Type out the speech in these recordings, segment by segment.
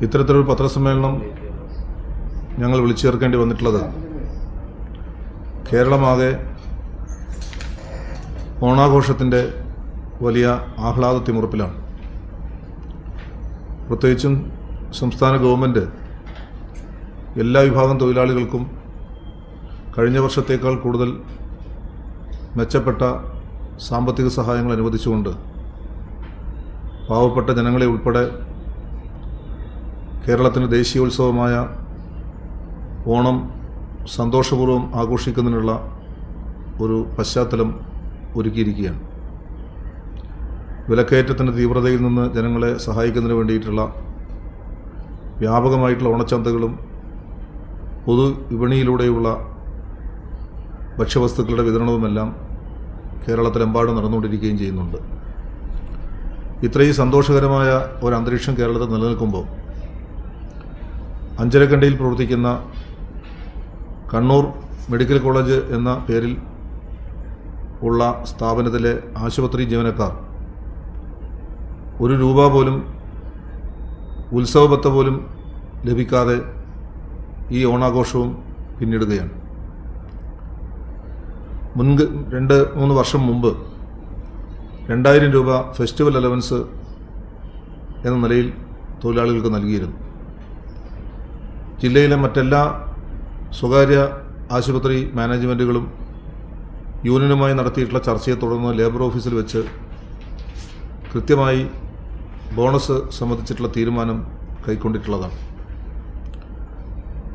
ഇത്തരത്തിലൊരു പത്രസമ്മേളനം ഞങ്ങൾ വിളിച്ചു ചേർക്കേണ്ടി വന്നിട്ടുള്ളത് കേരളമാകെ ഓണാഘോഷത്തിൻ്റെ വലിയ ആഹ്ലാദത്തിമുറപ്പിലാണ്. പ്രത്യേകിച്ചും സംസ്ഥാന ഗവൺമെൻറ് എല്ലാ വിഭാഗം തൊഴിലാളികൾക്കും കഴിഞ്ഞ വർഷത്തേക്കാൾ കൂടുതൽ മെച്ചപ്പെട്ട സാമ്പത്തിക സഹായങ്ങൾ അനുവദിച്ചുകൊണ്ട് പാവപ്പെട്ട ജനങ്ങളെ ഉൾപ്പെടെ കേരളത്തിൻ്റെ ദേശീയോത്സവമായ ഓണം സന്തോഷപൂർവ്വം ആഘോഷിക്കുന്നതിനുള്ള ഒരു പശ്ചാത്തലം ഒരുക്കിയിരിക്കുകയാണ്. വിലക്കയറ്റത്തിൻ്റെ തീവ്രതയിൽ നിന്ന് ജനങ്ങളെ സഹായിക്കുന്നതിന് വേണ്ടിയിട്ടുള്ള വ്യാപകമായിട്ടുള്ള ഓണച്ചന്തകളും പൊതുവിപണിയിലൂടെയുള്ള ഭക്ഷ്യവസ്തുക്കളുടെ വിതരണവുമെല്ലാം കേരളത്തിലെമ്പാടും നടന്നുകൊണ്ടിരിക്കുകയും ചെയ്യുന്നുണ്ട്. ഇത്രയും സന്തോഷകരമായ ഒരു അന്തരീക്ഷം കേരളത്തിൽ നിലനിൽക്കുമ്പോൾ അഞ്ചരക്കണ്ടിയിൽ പ്രവർത്തിക്കുന്ന കണ്ണൂർ മെഡിക്കൽ കോളേജ് എന്ന പേരിൽ ഉള്ള സ്ഥാപനത്തിലെ ആശുപത്രി ജീവനക്കാർ ഒരു രൂപ പോലും ഉത്സവബത്ത പോലും ലഭിക്കാതെ ഈ ഓണാഘോഷവും പിന്നിടുകയാണ്. 2-3 വർഷം മുമ്പ് 2000 രൂപ ഫെസ്റ്റിവൽ അലവൻസ് എന്ന നിലയിൽ തൊഴിലാളികൾക്ക് നൽകിയിരുന്നു. ജില്ലയിലെ മറ്റെല്ലാ സ്വകാര്യ ആശുപത്രി മാനേജ്മെൻറ്റുകളും യൂണിയനുമായി നടത്തിയിട്ടുള്ള ചർച്ചയെ തുടർന്ന് ലേബർ ഓഫീസിൽ വെച്ച് കൃത്യമായി ബോണസ് സംബന്ധിച്ചിട്ടുള്ള തീരുമാനം കൈക്കൊണ്ടിട്ടുള്ളതാണ്.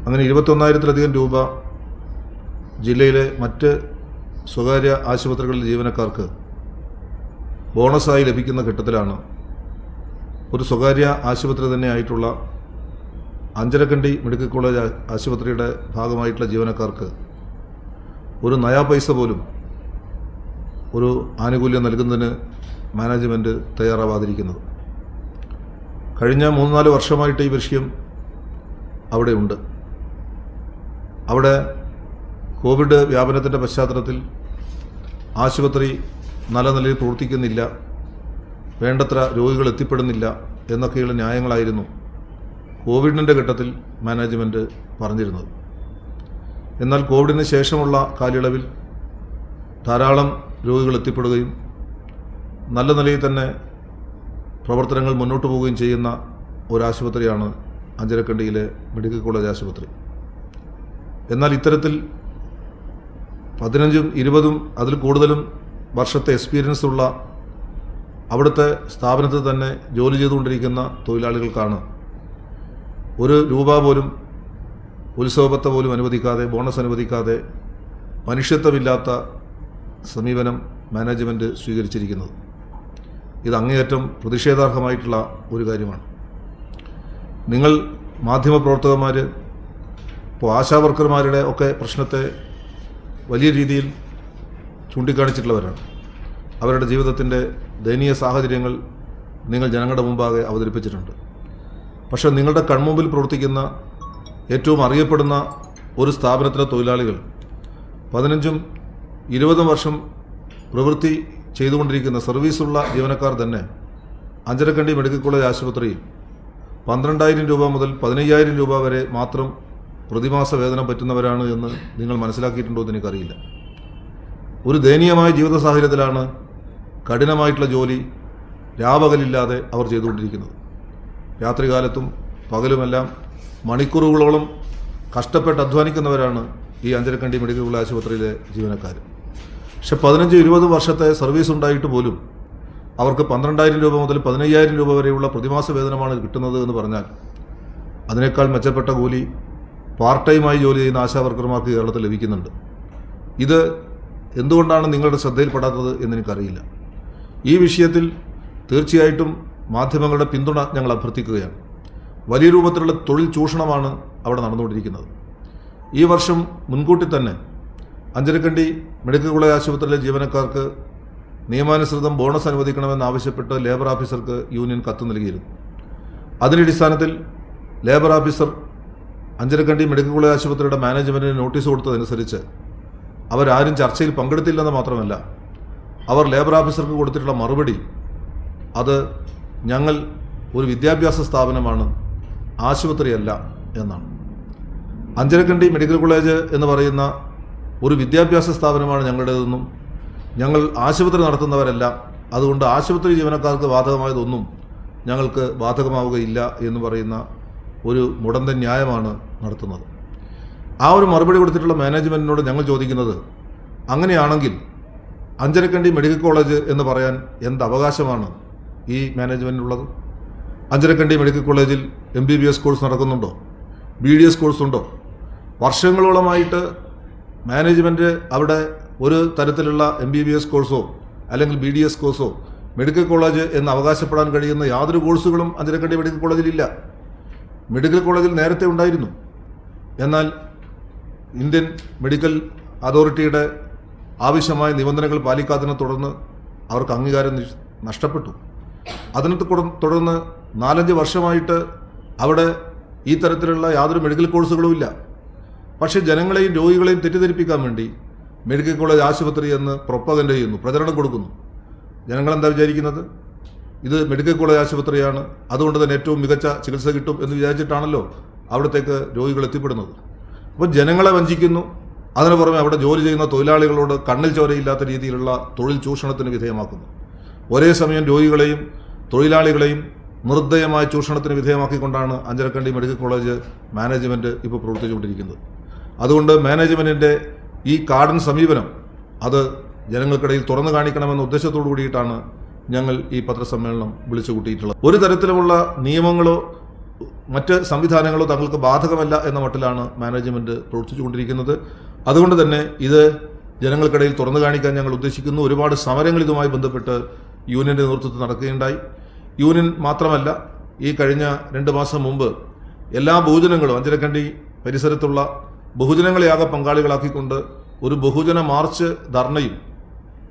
അങ്ങനെ 21,000-ലധികം രൂപ ജില്ലയിലെ മറ്റ് സ്വകാര്യ ആശുപത്രികളിലെ ജീവനക്കാർക്ക് ബോണസായി ലഭിക്കുന്ന ഘട്ടത്തിലാണ് ഒരു സ്വകാര്യ ആശുപത്രി തന്നെ ആയിട്ടുള്ള അഞ്ചരക്കണ്ടി മെഡിക്കൽ കോളേജ് ആശുപത്രിയുടെ ഭാഗമായിട്ടുള്ള ജീവനക്കാർക്ക് ഒരു നയാ പൈസ പോലും ഒരു ആനുകൂല്യം നൽകുന്നതിന് മാനേജ്മെൻറ്റ് തയ്യാറാവാതിരിക്കുന്നത്. കഴിഞ്ഞ 3-4 വർഷമായിട്ട് ഈ വിഷയം അവിടെ ഉണ്ട്. അവിടെ കോവിഡ് വ്യാപനത്തിൻ്റെ പശ്ചാത്തലത്തിൽ ആശുപത്രി നല്ല നിലയിൽ പ്രവർത്തിക്കുന്നില്ല, വേണ്ടത്ര രോഗികൾ എത്തിപ്പെടുന്നില്ല എന്നൊക്കെയുള്ള ന്യായങ്ങളായിരുന്നു കോവിഡിൻ്റെ ഘട്ടത്തിൽ മാനേജ്മെൻറ്റ് പറഞ്ഞിരുന്നത്. എന്നാൽ കോവിഡിന് ശേഷമുള്ള കാലയളവിൽ ധാരാളം രോഗികൾ എത്തിപ്പെടുകയും നല്ല നിലയിൽ തന്നെ പ്രവർത്തനങ്ങൾ മുന്നോട്ട് പോവുകയും ചെയ്യുന്ന ഒരാശുപത്രിയാണ് അഞ്ചരക്കണ്ടിയിലെ മെഡിക്കൽ കോളേജ് ആശുപത്രി. എന്നാൽ ഇത്തരത്തിൽ 15, 20 അതിൽ കൂടുതലും വർഷത്തെ എക്സ്പീരിയൻസ് ഉള്ള അവിടുത്തെ സ്ഥാപനത്തിൽ തന്നെ ജോലി ചെയ്തുകൊണ്ടിരിക്കുന്ന തൊഴിലാളികൾക്കാണ് ഒരു രൂപ പോലും ഉത്സവബത്ത പോലും അനുവദിക്കാതെ, ബോണസ് അനുവദിക്കാതെ മനുഷ്യത്വമില്ലാത്ത സമീപനം മാനേജ്മെൻറ്റ് സ്വീകരിച്ചിരിക്കുന്നത്. ഇത് അങ്ങേയറ്റം പ്രതിഷേധാർഹമായിട്ടുള്ള ഒരു കാര്യമാണ്. നിങ്ങൾ മാധ്യമപ്രവർത്തകന്മാർ ഇപ്പോൾ ആശാവർക്കർമാരുടെ ഒക്കെ പ്രശ്നത്തെ വലിയ രീതിയിൽ ചൂണ്ടിക്കാണിച്ചിട്ടുള്ളവരാണ്. അവരുടെ ജീവിതത്തിൻ്റെ ദയനീയ സാഹചര്യങ്ങൾ നിങ്ങൾ ജനങ്ങളുടെ മുമ്പാകെ അവതരിപ്പിച്ചിട്ടുണ്ട്. പക്ഷേ നിങ്ങളുടെ കൺമുമ്പിൽ പ്രവർത്തിക്കുന്ന ഏറ്റവും അറിയപ്പെടുന്ന ഒരു സ്ഥാപനത്തിലെ തൊഴിലാളികൾ 15-20 വർഷം പ്രവൃത്തി ചെയ്തുകൊണ്ടിരിക്കുന്ന സർവീസുള്ള ജീവനക്കാർ തന്നെ അഞ്ചരക്കണ്ടി മെഡിക്കൽ കോളേജ് ആശുപത്രിയിൽ 12,000 രൂപ മുതൽ 15,000 രൂപ വരെ മാത്രം പ്രതിമാസ വേതനം പറ്റുന്നവരാണ് എന്ന് നിങ്ങൾ മനസ്സിലാക്കിയിട്ടുണ്ടോ എന്ന് എനിക്കറിയില്ല. ഒരു ദയനീയമായ ജീവിത സാഹചര്യത്തിലാണ് കഠിനമായിട്ടുള്ള ജോലി രാപകലില്ലാതെ അവർ ചെയ്തുകൊണ്ടിരിക്കുന്നത്. രാത്രികാലത്തും പകലുമെല്ലാം മണിക്കൂറുകളോളം കഷ്ടപ്പെട്ട് അധ്വാനിക്കുന്നവരാണ് ഈ അഞ്ചരക്കണ്ടി മെഡിക്കൽ കോളേജ് ആശുപത്രിയിലെ ജീവനക്കാർ. പക്ഷെ 15-20 വർഷത്തെ സർവീസ് ഉണ്ടായിട്ട് പോലും അവർക്ക് 12,000 രൂപ മുതൽ 15,000 രൂപ വരെയുള്ള പ്രതിമാസ വേതനമാണ് കിട്ടുന്നത് എന്ന് പറഞ്ഞാൽ അതിനേക്കാൾ മെച്ചപ്പെട്ട കൂലി പാർട്ട് ടൈമായി ജോലി ചെയ്യുന്ന ആശാവർക്കർമാർക്ക് കേരളത്തിൽ ലഭിക്കുന്നുണ്ട്. ഇത് എന്തുകൊണ്ടാണ് നിങ്ങളുടെ ശ്രദ്ധയിൽപ്പെടാത്തത് എന്നെനിക്കറിയില്ല. ഈ വിഷയത്തിൽ തീർച്ചയായിട്ടും മാധ്യമങ്ങളുടെ പിന്തുണ ഞങ്ങൾ അഭ്യർത്ഥിക്കുകയാണ്. വലിയ രൂപത്തിലുള്ള തൊഴിൽ ചൂഷണമാണ് അവിടെ നടന്നുകൊണ്ടിരിക്കുന്നത്. ഈ വർഷം മുൻകൂട്ടി തന്നെ അഞ്ചരക്കണ്ടി മെഡിക്കൽ കോളേജ് ആശുപത്രിയിലെ ജീവനക്കാർക്ക് നിയമാനുസൃതം ബോണസ് അനുവദിക്കണമെന്നാവശ്യപ്പെട്ട് ലേബർ ഓഫീസർക്ക് യൂണിയൻ കത്ത് നൽകിയിരുന്നു. അതിൻ്റെ അടിസ്ഥാനത്തിൽ labour officer Anjarakandi medical college ആശുപത്രിയുടെ മാനേജ്മെൻറ്റിന് നോട്ടീസ് കൊടുത്തതനുസരിച്ച് അവരാരും ചർച്ചയിൽ പങ്കെടുത്തില്ലെന്ന് മാത്രമല്ല, അവർ ലേബർ ഓഫീസർക്ക് കൊടുത്തിട്ടുള്ള മറുപടി അത് ഞങ്ങൾ ഒരു വിദ്യാഭ്യാസ സ്ഥാപനമാണ്, ആശുപത്രിയല്ല എന്നാണ്. അഞ്ചരക്കണ്ടി മെഡിക്കൽ കോളേജ് എന്ന് പറയുന്ന ഒരു വിദ്യാഭ്യാസ സ്ഥാപനമാണ് ഞങ്ങളുടേതെന്നും ഞങ്ങൾ ആശുപത്രി നടത്തുന്നവരല്ല, അതുകൊണ്ട് ആശുപത്രി ജീവനക്കാർക്ക് ബാധകമായതൊന്നും ഞങ്ങൾക്ക് ബാധകമാവുകയില്ല എന്ന് പറയുന്ന ഒരു മുടന്തൻ ന്യായമാണ് നടത്തുന്നത്. ആ ഒരു മറുപടി കൊടുത്തിട്ടുള്ള മാനേജ്മെൻറ്റിനോട് ഞങ്ങൾ ചോദിക്കുന്നത്, അങ്ങനെയാണെങ്കിൽ അഞ്ചരക്കണ്ടി മെഡിക്കൽ കോളേജ് എന്ന് പറയാൻ എന്ത് അവകാശമാണ് ഈ മാനേജ്മെൻറ്റിനുള്ളത്? അഞ്ചരക്കണ്ടി മെഡിക്കൽ കോളേജിൽ MBBS കോഴ്സ് നടക്കുന്നുണ്ടോ? BDS കോഴ്സ് ഉണ്ടോ? വർഷങ്ങളോളമായിട്ട് മാനേജ്മെൻറ്റ് അവിടെ ഒരു തരത്തിലുള്ള MBBS കോഴ്സോ അല്ലെങ്കിൽ BDS കോഴ്സോ മെഡിക്കൽ കോളേജ് എന്ന് അവകാശപ്പെടാൻ കഴിയുന്ന യാതൊരു കോഴ്സുകളും അഞ്ചരക്കണ്ടി മെഡിക്കൽ കോളേജിലില്ല. മെഡിക്കൽ കോളേജിൽ നേരത്തെ ഉണ്ടായിരുന്നു. എന്നാൽ ഇന്ത്യൻ മെഡിക്കൽ അതോറിറ്റിയുടെ ആവശ്യമായ നിബന്ധനകൾ പാലിക്കാത്തതിനെ തുടർന്ന് അവർക്ക് അംഗീകാരം നഷ്ടപ്പെട്ടു. അതിനെ തുടർന്ന് 4-5 വർഷമായിട്ട് അവിടെ ഈ തരത്തിലുള്ള യാതൊരു മെഡിക്കൽ കോഴ്സുകളും ഇല്ല. പക്ഷേ ജനങ്ങളെയും രോഗികളെയും തെറ്റിദ്ധരിപ്പിക്കാൻ വേണ്ടി മെഡിക്കൽ കോളേജ് ആശുപത്രി എന്ന് പ്രൊപ്പഗൻഡ ചെയ്യുന്നു, പ്രചരണം കൊടുക്കുന്നു. ജനങ്ങളെന്താ വിചാരിക്കുന്നത്? ഇത് മെഡിക്കൽ കോളേജ് ആശുപത്രിയാണ്, അതുകൊണ്ട് തന്നെ ഏറ്റവും മികച്ച ചികിത്സ കിട്ടും എന്ന് വിചാരിച്ചിട്ടാണല്ലോ അവിടത്തേക്ക് രോഗികൾ എത്തിപ്പെടുന്നത്. അപ്പോൾ ജനങ്ങളെ വഞ്ചിക്കുന്നു. അതിനു പുറമെ അവിടെ ജോലി ചെയ്യുന്ന തൊഴിലാളികളോട് കണ്ണിൽ ചോരയില്ലാത്ത രീതിയിലുള്ള തൊഴിൽ ചൂഷണത്തിന് വിധേയമാക്കുന്നു. ഒരേ സമയം രോഗികളെയും തൊഴിലാളികളെയും നിർദ്ദയമായ ചൂഷണത്തിന് വിധേയമാക്കിക്കൊണ്ടാണ് അഞ്ചരക്കണ്ടി മെഡിക്കൽ കോളേജ് മാനേജ്മെൻറ്റ് ഇപ്പോൾ പ്രവർത്തിച്ചുകൊണ്ടിരിക്കുന്നത്. അതുകൊണ്ട് മാനേജ്മെൻറ്റിൻ്റെ ഈ കാടൻ സമീപനം അത് ജനങ്ങൾക്കിടയിൽ തുറന്നു കാണിക്കണമെന്ന ഉദ്ദേശത്തോടു കൂടിയിട്ടാണ് ഞങ്ങൾ ഈ പത്രസമ്മേളനം വിളിച്ചു കൂട്ടിയിട്ടുള്ളത്. ഒരു തരത്തിലുമുള്ള നിയമങ്ങളോ മറ്റ് സംവിധാനങ്ങളോ തങ്ങൾക്ക് ബാധകമല്ല എന്ന മട്ടിലാണ് മാനേജ്മെൻറ്റ് പ്രവർത്തിച്ചുകൊണ്ടിരിക്കുന്നത്. അതുകൊണ്ട് തന്നെ ഇത് ജനങ്ങൾക്കിടയിൽ തുറന്നു കാണിക്കാൻ ഞങ്ങൾ ഉദ്ദേശിക്കുന്നു. ഒരുപാട് സമരങ്ങൾ ഇതുമായി ബന്ധപ്പെട്ട് യൂണിയൻ്റെ നേതൃത്വത്തിൽ നടക്കുകയുണ്ടായി. യൂണിയൻ മാത്രമല്ല, ഈ കഴിഞ്ഞ 2 മാസം മുമ്പ് എല്ലാ ബഹുജനങ്ങളും അഞ്ചരക്കണ്ടി പരിസരത്തുള്ള ബഹുജനങ്ങളെ ആകെ പങ്കാളികളാക്കിക്കൊണ്ട് ഒരു ബഹുജന മാർച്ച് ധർണയും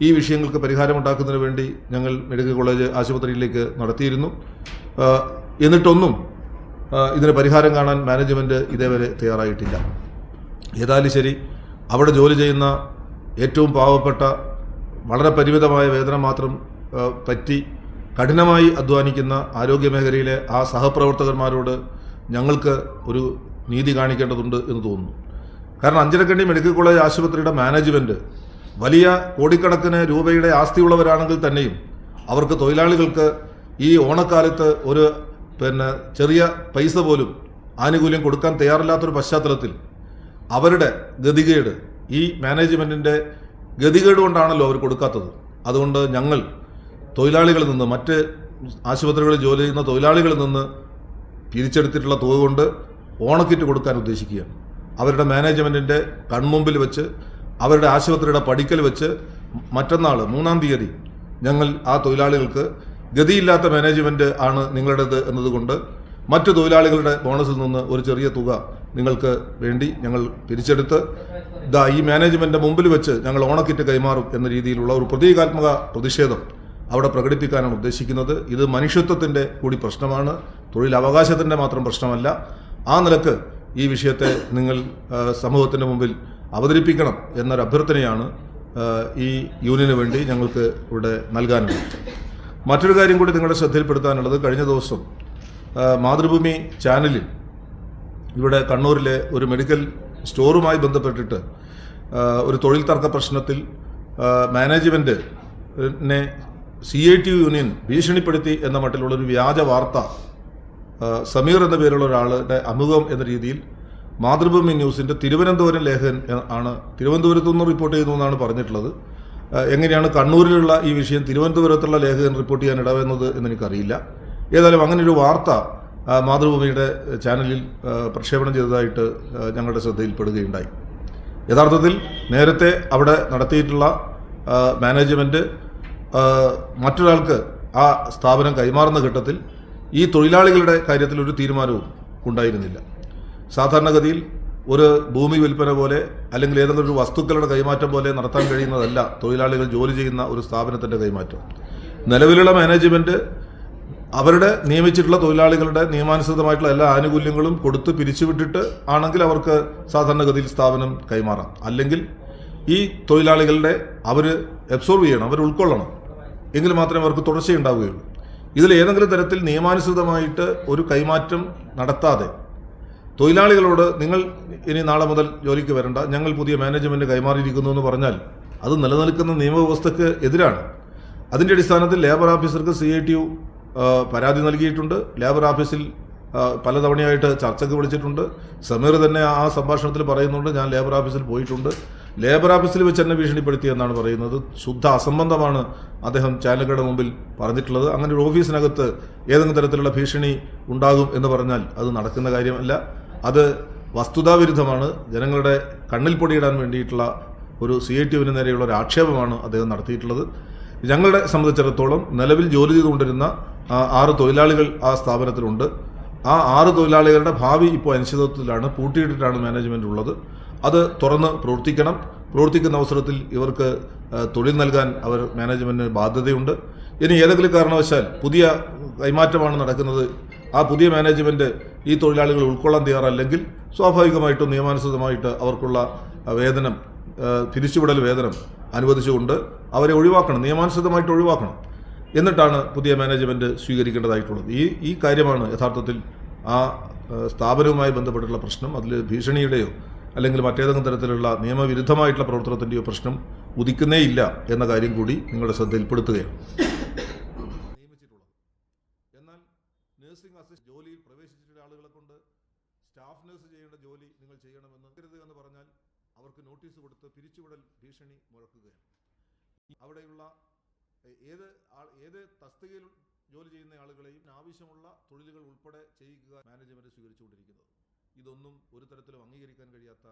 ഈ വിഷയങ്ങൾക്ക് പരിഹാരമുണ്ടാക്കുന്നതിന് വേണ്ടി ഞങ്ങൾ മെഡിക്കൽ കോളേജ് ആശുപത്രിയിലേക്ക് നടത്തിയിരുന്നു. എന്നിട്ടൊന്നും ഇതിന് പരിഹാരം കാണാൻ മാനേജ്മെൻറ്റ് ഇതേവരെ തയ്യാറായിട്ടില്ല. ഏതായാലും ശരി, അവിടെ ജോലി ചെയ്യുന്ന ഏറ്റവും പാവപ്പെട്ട വളരെ പരിമിതമായ വേതനം മാത്രം പറ്റി കഠിനമായി അധ്വാനിക്കുന്ന ആരോഗ്യമേഖലയിലെ ആ സഹപ്രവർത്തകന്മാരോട് ഞങ്ങൾക്ക് ഒരു നീതി കാണിക്കേണ്ടതുണ്ട് എന്ന് തോന്നുന്നു. കാരണം അഞ്ചരക്കണ്ടി മെഡിക്കൽ കോളേജ് ആശുപത്രിയുടെ മാനേജ്മെൻറ്റ് വലിയ കോടിക്കണക്കിന് രൂപയുടെ ആസ്തിയുള്ളവരാണെങ്കിൽ തന്നെയും അവർക്ക് തൊഴിലാളികൾക്ക് ഈ ഓണക്കാലത്ത് ഒരു ചെറിയ പൈസ പോലും ആനുകൂല്യം കൊടുക്കാൻ തയ്യാറില്ലാത്തൊരു പശ്ചാത്തലത്തിൽ അവരുടെ ഗതികേട്, ഈ മാനേജ്മെൻറ്റിൻ്റെ ഗതികേട് കൊണ്ടാണല്ലോ അവർ കൊടുക്കാത്തത്. അതുകൊണ്ട് ഞങ്ങൾ തൊഴിലാളികളിൽ നിന്ന്, മറ്റ് ആശുപത്രികളിൽ ജോലി ചെയ്യുന്ന തൊഴിലാളികളിൽ നിന്ന് പിരിച്ചെടുത്തിട്ടുള്ള തുക കൊണ്ട് ഓണക്കിറ്റ് കൊടുക്കാൻ ഉദ്ദേശിക്കുകയാണ്. അവരുടെ മാനേജ്മെൻറ്റിൻ്റെ കൺമുമ്പിൽ വെച്ച്, അവരുടെ ആശുപത്രിയുടെ പടിക്കൽ വെച്ച് മറ്റന്നാൾ 3-ാം തീയതി ഞങ്ങൾ ആ തൊഴിലാളികൾക്ക് ഗതിയില്ലാത്ത മാനേജ്മെൻറ്റ് ആണ് നിങ്ങളുടേത് എന്നതുകൊണ്ട് മറ്റു തൊഴിലാളികളുടെ ബോണസിൽ നിന്ന് ഒരു ചെറിയ തുക നിങ്ങൾക്ക് വേണ്ടി ഞങ്ങൾ പിരിച്ചെടുത്ത് ഈ മാനേജ്മെൻറ്റിൻ്റെ മുമ്പിൽ വെച്ച് ഞങ്ങൾ ഓണക്കിറ്റ് കൈമാറും എന്ന രീതിയിലുള്ള ഒരു പ്രതീകാത്മക പ്രതിഷേധം അവിടെ പ്രകടിപ്പിക്കാനാണ് ഉദ്ദേശിക്കുന്നത്. ഇത് മനുഷ്യത്വത്തിൻ്റെ കൂടി പ്രശ്നമാണ്, തൊഴിലവകാശത്തിൻ്റെ മാത്രം പ്രശ്നമല്ല. ആ നിലക്ക് ഈ വിഷയത്തെ നിങ്ങൾ സമൂഹത്തിൻ്റെ മുമ്പിൽ അവതരിപ്പിക്കണം എന്നൊരു അഭ്യർത്ഥനയാണ് ഈ യൂണിയന് വേണ്ടി ഞങ്ങൾക്ക് ഇവിടെ നൽകാനുള്ളത്. മറ്റൊരു കാര്യം കൂടി നിങ്ങളുടെ ശ്രദ്ധയിൽപ്പെടുത്താനുള്ളത്, കഴിഞ്ഞ ദിവസം മാതൃഭൂമി ചാനലിൽ ഇവിടെ കണ്ണൂരിലെ ഒരു മെഡിക്കൽ സ്റ്റോറുമായി ബന്ധപ്പെട്ടിട്ട് ഒരു തൊഴിൽ തർക്ക പ്രശ്നത്തിൽ മാനേജ്മെൻറ്റിനെ CITU യൂണിയൻ ഭീഷണിപ്പെടുത്തി എന്ന മട്ടിലുള്ളൊരു വ്യാജ വാർത്ത സമീർ എന്ന പേരുള്ള ഒരാളുടെ അമുഖം എന്ന രീതിയിൽ മാതൃഭൂമി ന്യൂസിൻ്റെ തിരുവനന്തപുരം ലേഖകൻ ആണ് തിരുവനന്തപുരത്തു നിന്ന് റിപ്പോർട്ട് ചെയ്യുന്നു എന്നാണ് പറഞ്ഞിട്ടുള്ളത്. എങ്ങനെയാണ് കണ്ണൂരിലുള്ള ഈ വിഷയം തിരുവനന്തപുരത്തുള്ള ലേഖകൻ റിപ്പോർട്ട് ചെയ്യാൻ ഇടവരുന്നത് എന്നെനിക്കറിയില്ല. ഏതായാലും അങ്ങനെയൊരു വാർത്ത മാതൃഭൂമിയുടെ ചാനലിൽ പ്രക്ഷേപണം ചെയ്തതായിട്ട് ഞങ്ങളുടെ ശ്രദ്ധയിൽപ്പെടുകയുണ്ടായി. യഥാർത്ഥത്തിൽ നേരത്തെ അവിടെ നടത്തിയിട്ടുള്ള മാനേജ്മെൻറ്റ് മറ്റൊരാൾക്ക് ആ സ്ഥാപനം കൈമാറുന്ന ഘട്ടത്തിൽ ഈ തൊഴിലാളികളുടെ കാര്യത്തിൽ ഒരു തീരുമാനവും ഉണ്ടായിരുന്നില്ല. സാധാരണഗതിയിൽ ഒരു ഭൂമി വിൽപ്പന പോലെ അല്ലെങ്കിൽ ഏതെങ്കിലും ഒരു വസ്തുക്കളുടെ കൈമാറ്റം പോലെ നടത്താൻ കഴിയുന്നതല്ല തൊഴിലാളികൾ ജോലി ചെയ്യുന്ന ഒരു സ്ഥാപനത്തിൻ്റെ കൈമാറ്റം. നിലവിലുള്ള മാനേജ്മെൻറ്റ് അവരുടെ നിയമിച്ചിട്ടുള്ള തൊഴിലാളികളുടെ നിയമാനുസൃതമായിട്ടുള്ള എല്ലാ ആനുകൂല്യങ്ങളും കൊടുത്ത് പിരിച്ചുവിട്ടിട്ട് ആണെങ്കിൽ അവർക്ക് സാധാരണഗതിയിൽ സ്ഥാപനം കൈമാറാം. അല്ലെങ്കിൽ ഈ തൊഴിലാളികളുടെ അവർ അബ്സോർവ് ചെയ്യണം, അവർ ഉൾക്കൊള്ളണം, എങ്കിൽ മാത്രമേ അവർക്ക് തുടർച്ചയുണ്ടാവുകയുള്ളൂ. ഇതിൽ ഏതെങ്കിലും തരത്തിൽ നിയമാനുസൃതമായിട്ട് ഒരു കൈമാറ്റം നടത്താതെ തൊഴിലാളികളോട് നിങ്ങൾ ഇനി നാളെ മുതൽ ജോലിക്ക് വരണ്ട, ഞങ്ങൾ പുതിയ മാനേജ്മെൻറ്റ് കൈമാറിയിരിക്കുന്നു എന്ന് പറഞ്ഞാൽ അത് നിലനിൽക്കുന്ന നിയമവ്യവസ്ഥയ്ക്ക് എതിരാണ്. അതിൻ്റെ അടിസ്ഥാനത്തിൽ ലേബർ ഓഫീസർക്ക് CITU പരാതി നൽകിയിട്ടുണ്ട്. ലേബർ ഓഫീസിൽ പലതവണയായിട്ട് ചർച്ചയ്ക്ക് വിളിച്ചിട്ടുണ്ട്. സമീർ തന്നെ ആ സംഭാഷണത്തിൽ പറയുന്നുണ്ട്, ഞാൻ ലേബർ ഓഫീസിൽ പോയിട്ടുണ്ട്, ലേബർ ഓഫീസിൽ വെച്ച് എന്നെ ഭീഷണിപ്പെടുത്തിയെന്നാണ് പറയുന്നത്. ശുദ്ധ അസംബന്ധമാണ് അദ്ദേഹം ചാനലുകളുടെ മുമ്പിൽ പറഞ്ഞിട്ടുള്ളത്. അങ്ങനെ ഒരു ഓഫീസിനകത്ത് ഏതെങ്കിലും തരത്തിലുള്ള ഭീഷണി ഉണ്ടാകും എന്ന് പറഞ്ഞാൽ അത് നടക്കുന്ന കാര്യമല്ല. അത് വസ്തുതാവിരുദ്ധമാണ്. ജനങ്ങളുടെ കണ്ണിൽ പൊടിയിടാൻ വേണ്ടിയിട്ടുള്ള ഒരു CITUവിന് നേരെയുള്ള ഒരു ആക്ഷേപമാണ് അദ്ദേഹം നടത്തിയിട്ടുള്ളത്. ഞങ്ങളെ സംബന്ധിച്ചിടത്തോളം നിലവിൽ ജോലി ചെയ്തുകൊണ്ടിരുന്ന 6 തൊഴിലാളികൾ ആ സ്ഥാപനത്തിലുണ്ട്. ആ 6 തൊഴിലാളികളുടെ ഭാവി ഇപ്പോൾ അനിശ്ചിതത്വത്തിലാണ്. പൂട്ടിയിട്ടിട്ടാണ് മാനേജ്മെൻറ്റ് ഉള്ളത്. അത് തുറന്ന് പ്രവർത്തിക്കുന്ന അവസരത്തിൽ ഇവർക്ക് തൊഴിൽ നൽകാൻ മാനേജ്മെൻറ്റിന് ബാധ്യതയുണ്ട്. ഇനി ഏതെങ്കിലും കാരണവശാൽ പുതിയ കൈമാറ്റമാണ് നടക്കുന്നത്, ആ പുതിയ മാനേജ്മെൻറ്റ് ഈ തൊഴിലാളികൾ ഉൾക്കൊള്ളാൻ തയ്യാറല്ലെങ്കിൽ സ്വാഭാവികമായിട്ടും നിയമാനുസൃതമായിട്ട് അവർക്കുള്ള വേതനം, പിരിച്ചുവിടൽ വേതനം അനുവദിച്ചുകൊണ്ട് അവരെ ഒഴിവാക്കണം, നിയമാനുസൃതമായിട്ട് ഒഴിവാക്കണം. എന്നിട്ടാണ് പുതിയ മാനേജ്മെൻറ്റ് സ്വീകരിക്കേണ്ടതായിട്ടുള്ളത്. ഈ കാര്യമാണ് യഥാർത്ഥത്തിൽ ആ സ്ഥാപനവുമായി ബന്ധപ്പെട്ടുള്ള പ്രശ്നം. അതിൽ ഭീഷണിയുടെയോ അല്ലെങ്കിൽ മറ്റേതെങ്കിലും തരത്തിലുള്ള നിയമവിരുദ്ധമായിട്ടുള്ള പ്രവർത്തനത്തിൻ്റെയോ പ്രശ്നം ഉദിക്കുന്നേയില്ല എന്ന കാര്യം കൂടി നിങ്ങളുടെ ശ്രദ്ധയിൽപ്പെടുത്തുകയാണ്. നിയമിച്ചിട്ടുള്ളത്. എന്നാൽ നഴ്സിംഗ് അസിസ്റ്റ് ജോലിയിൽ പ്രവേശിച്ചിട്ടുള്ള ആളുകളെ കൊണ്ട് സ്റ്റാഫ് നഴ്സ് ചെയ്യേണ്ട ജോലി നിങ്ങൾ ചെയ്യണമെന്ന് എന്ന് പറഞ്ഞാൽ അവർക്ക് നോട്ടീസ് കൊടുത്ത് പിരിച്ചുവിടൽ ഭീഷണി മുഴക്കുകയാണ്. അവിടെയുള്ള ഏത് തസ്തികയിൽ ജോലി ചെയ്യുന്ന ആളുകളെയും ആവശ്യമുള്ള തൊഴിലുകൾ ഉൾപ്പെടെ ചെയ്യിക്കുക മാനേജ്മെൻറ്റ് സ്വീകരിച്ചുകൊണ്ടിരിക്കുന്നത്. ഇതൊന്നും ഒരു തരത്തിലും അംഗീകരിക്കാൻ കഴിയാത്ത